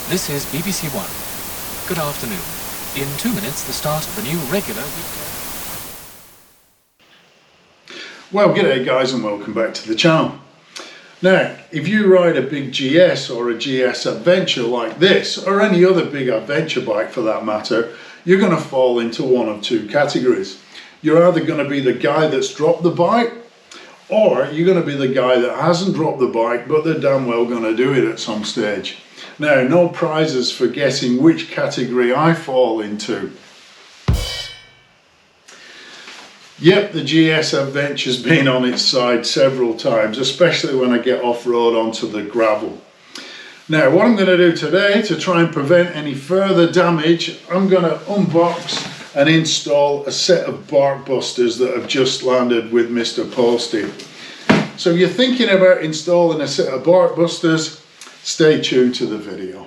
This is BBC One. Good afternoon. In 2 minutes, the start of the new regular weekday. Well, g'day guys and welcome back to the channel. Now, if you ride a big GS or a GS adventure like this, or any other big adventure bike for that matter, you're going to fall into one of two categories. You're either going to be the guy that's dropped the bike, or you're going to be the guy that hasn't dropped the bike, but they're damn well going to do it at some stage. Now, no prizes for guessing which category I fall into. Yep, the GS adventure's been on its side several times, especially when I get off-road onto the gravel. Now, what I'm going to do today to try and prevent any further damage, I'm going to unbox and install a set of Barkbusters that have just landed with Mr. Posty. So if you're thinking about installing a set of Barkbusters, stay tuned to the video.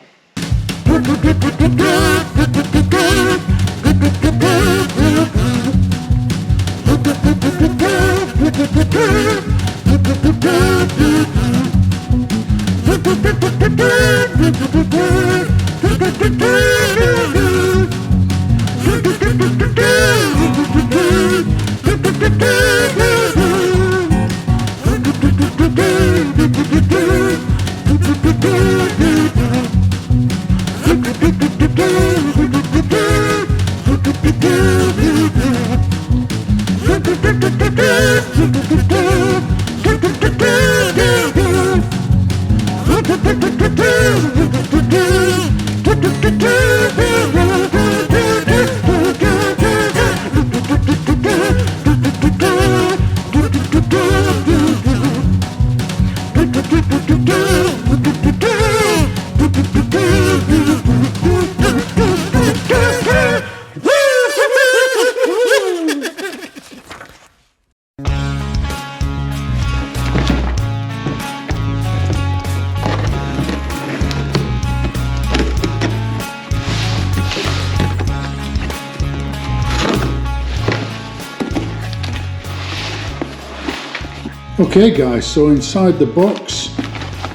Okay guys, so inside the box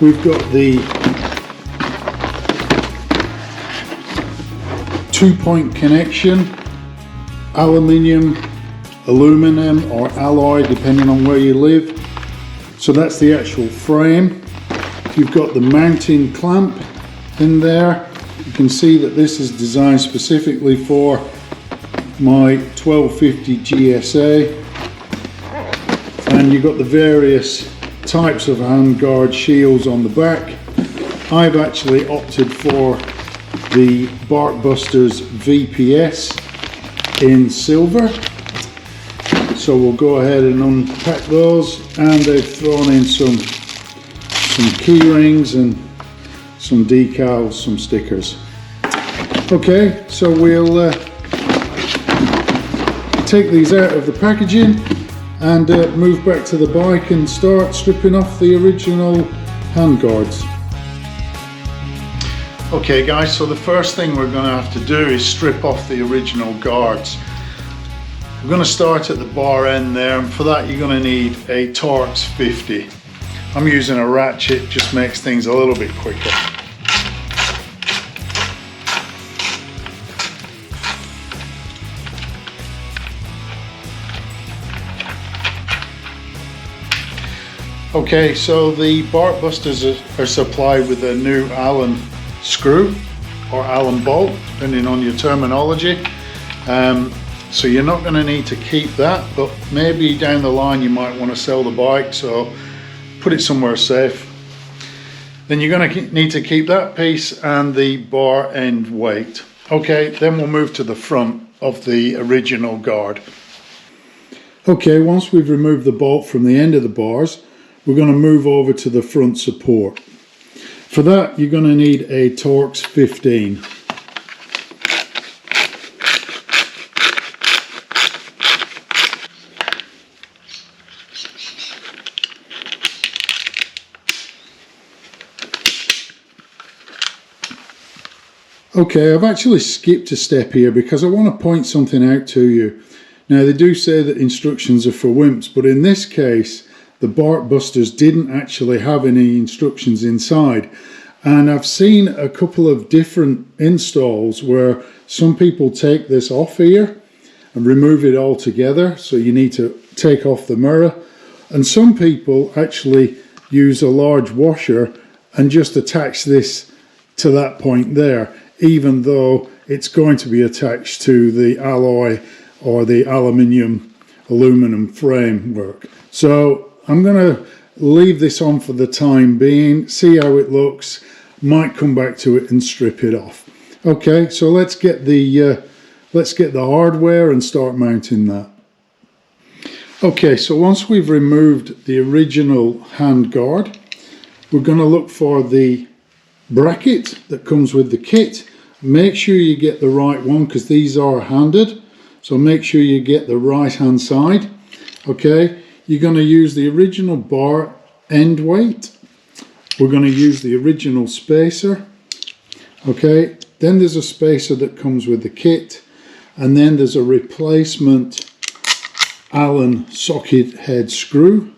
we've got the 2-point connection, aluminium, aluminum or alloy depending on where you live. So that's the actual frame. You've got the mounting clamp in there. You can see that this is designed specifically for my 1250 GSA. And you've got the various types of handguard shields on the back. I've actually opted for the Barkbusters VPS in silver. So we'll go ahead and unpack those, and they've thrown in some key rings and some decals, some stickers. Okay, so we'll take these out of the packaging and move back to the bike and start stripping off the original handguards. Okay guys, so the first thing we're going to have to do is strip off the original guards. We're going to start at the bar end there, and for that you're going to need a Torx 50. I'm using a ratchet, just makes things a little bit quicker. Okay, so the Barkbusters are supplied with a new Allen screw or Allen bolt, depending on your terminology. So you're not going to need to keep that, but maybe down the line you might want to sell the bike, so put it somewhere safe. Then you're going to need to keep that piece and the bar end weight. Okay, then we'll move to the front of the original guard. Okay, once we've removed the bolt from the end of the bars, we're going to move over to the front support. For that, you're going to need a Torx 15. Okay, I've actually skipped a step here because I want to point something out to you. Now, they do say that instructions are for wimps, but in this case, the Barkbusters didn't actually have any instructions inside. And I've seen a couple of different installs where some people take this off here and remove it all together, so you need to take off the mirror. And some people actually use a large washer and just attach this to that point there, even though it's going to be attached to the alloy or the aluminum framework. So I'm going to leave this on for the time being, see how it looks, might come back to it and strip it off. Okay, so let's get the hardware and start mounting that. Okay, so once we've removed the original hand guard, we're going to look for the bracket that comes with the kit. Make sure you get the right one, because these are handed, so make sure you get the right hand side. Okay, you're going to use the original bar end weight. We're going to use the original spacer. Okay, then there's a spacer that comes with the kit, and then there's a replacement Allen socket head screw.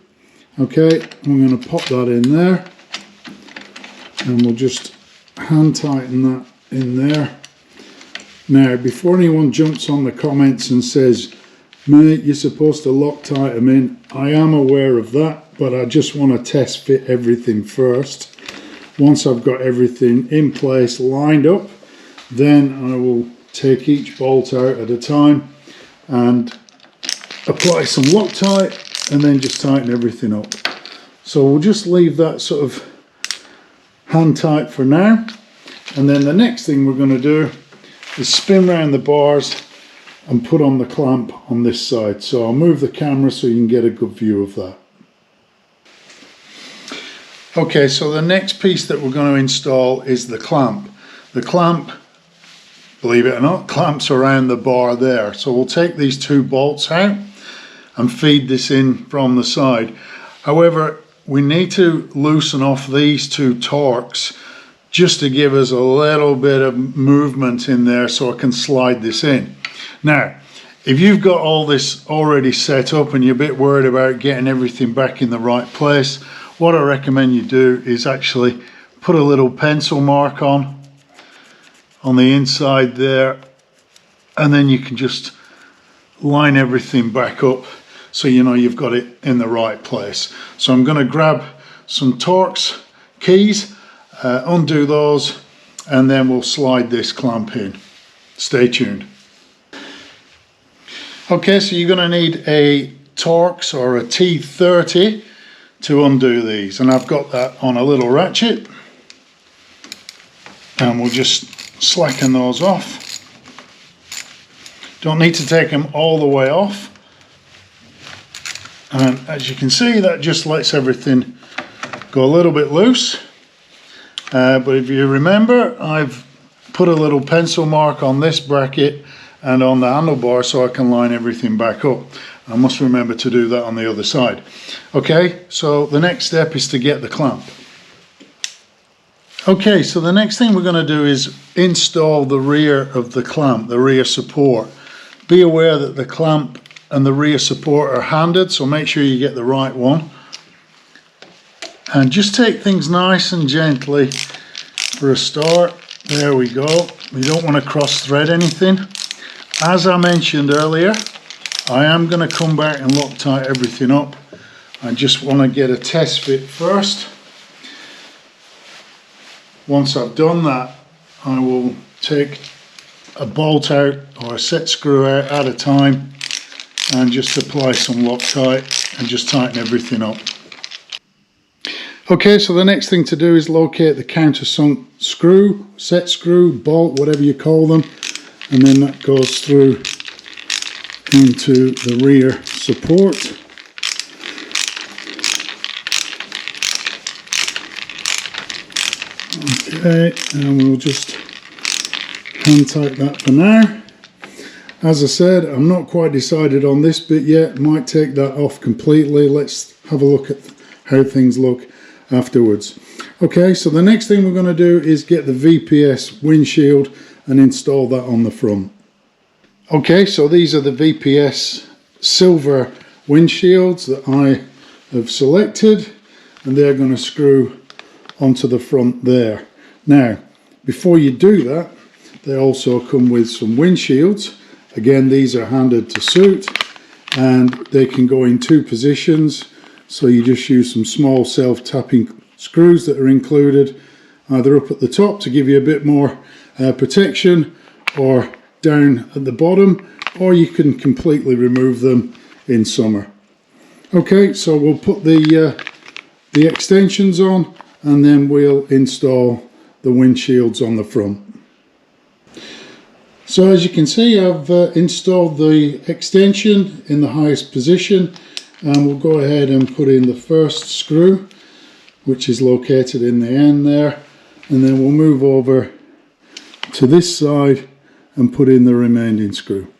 Okay, I'm going to pop that in there, and we'll just hand tighten that in there. Now, before anyone jumps on the comments and says, mate, you're supposed to Loctite them in, I am aware of that, but I just want to test fit everything first. Once I've got everything in place, lined up, then I will take each bolt out at a time and apply some Loctite and then just tighten everything up. So we'll just leave that sort of hand tight for now, and then the next thing we're going to do is spin around the bars and put on the clamp on this side. So I'll move the camera so you can get a good view of that. Okay, so the next piece that we're going to install is the clamp. The clamp, believe it or not, clamps around the bar there. So we'll take these two bolts out and feed this in from the side. However, we need to loosen off these two torques just to give us a little bit of movement in there so I can slide this in. Now, if you've got all this already set up and you're a bit worried about getting everything back in the right place, what I recommend you do is actually put a little pencil mark on the inside there, and then you can just line everything back up so you know you've got it in the right place. So I'm going to grab some Torx keys, undo those, and then we'll slide this clamp in. Stay tuned. Okay, so you're going to need a Torx or a T30 to undo these, and I've got that on a little ratchet, and we'll just slacken those off. Don't need to take them all the way off, and as you can see, that just lets everything go a little bit loose. But if you remember, I've put a little pencil mark on this bracket and on the handlebar so I can line everything back up. I must remember to do that on the other side. Okay, so the next step is to get the clamp. Okay, so the next thing we're going to do is install the rear of the clamp, the rear support. Be aware that the clamp and the rear support are handed, so make sure you get the right one. And just take things nice and gently for a start. There we go. We don't want to cross thread anything. As I mentioned earlier, I am going to come back and Loctite everything up. I just want to get a test fit first. Once I've done that, I will take a bolt out or a set screw out at a time and just apply some Loctite and just tighten everything up. Okay, so the next thing to do is locate the countersunk screw, set screw, bolt, whatever you call them, and then that goes through into the rear support. Okay, and we'll just hand tight that for now. As I said, I'm not quite decided on this bit yet. Might take that off completely. Let's have a look at how things look afterwards. Okay, so the next thing we're going to do is get the VPS windshield and install that on the front. Okay, so these are the VPS silver windshields that I have selected, and they're going to screw onto the front there. Now, before you do that, they also come with some windshields. Again, these are handed to suit, and they can go in 2 positions. So you just use some small self-tapping screws that are included, either up at the top to give you a bit more protection, or down at the bottom, or you can completely remove them in summer. Okay, so we'll put the extensions on, and then we'll install the windshields on the front. So as you can see, I've installed the extension in the highest position, and we'll go ahead and put in the first screw, which is located in the end there, and then we'll move over to this side and put in the remaining screw.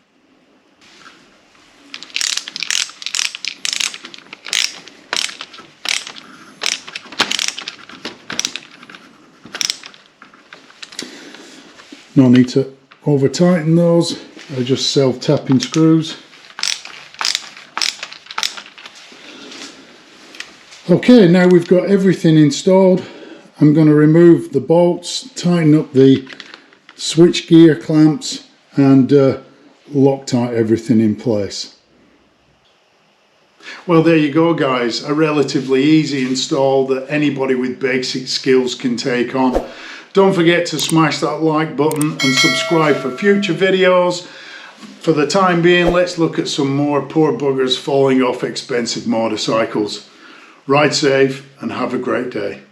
No need to over tighten those, they're just self-tapping screws. Okay, now we've got everything installed. I'm going to remove the bolts, tighten up the switchgear clamps, and Loctite everything in place. Well, there you go guys, a relatively easy install that anybody with basic skills can take on. Don't forget to smash that like button and subscribe for future videos. For the time being, let's look at some more poor buggers falling off expensive motorcycles. Ride safe and have a great day.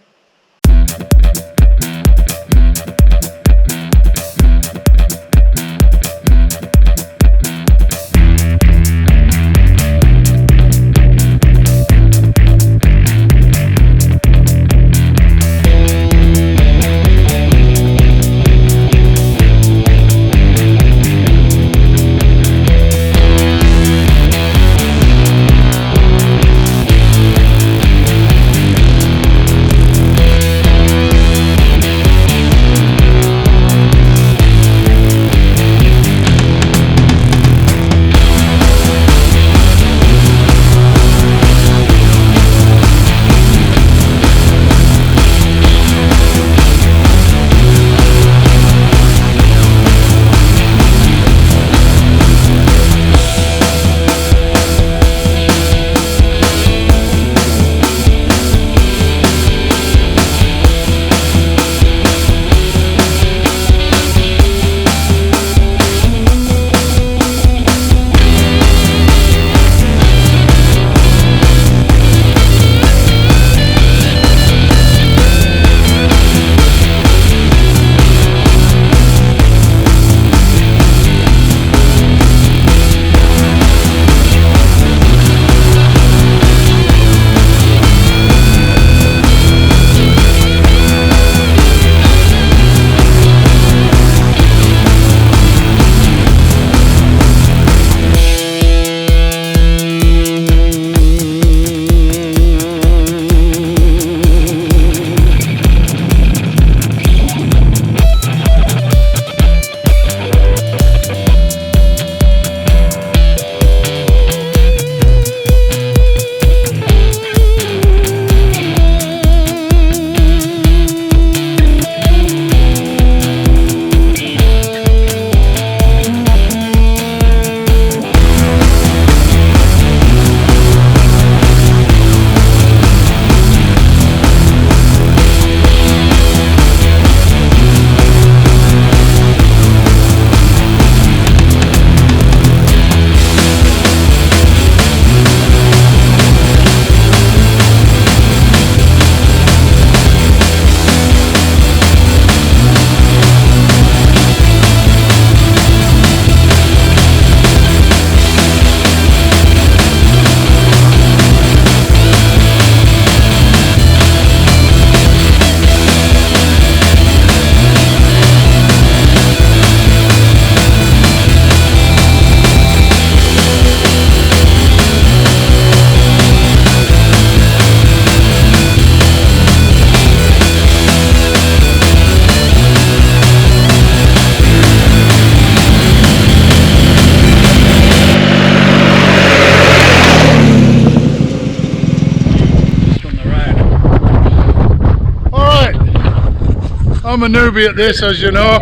I'm a newbie at this, as you know,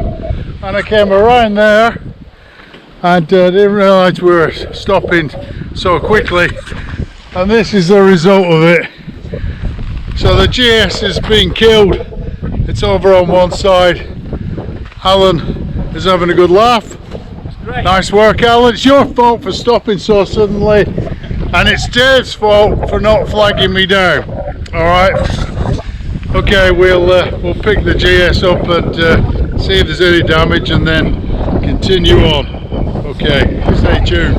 and I came around there and didn't realise we were stopping so quickly, and this is the result of it. So the GS is being killed, it's over on one side. Alan is having a good laugh. Nice work, Alan. It's your fault for stopping so suddenly, and it's Dave's fault for not flagging me down. Alright, okay, we'll pick the GS up and see if there's any damage and then continue on. Okay, stay tuned.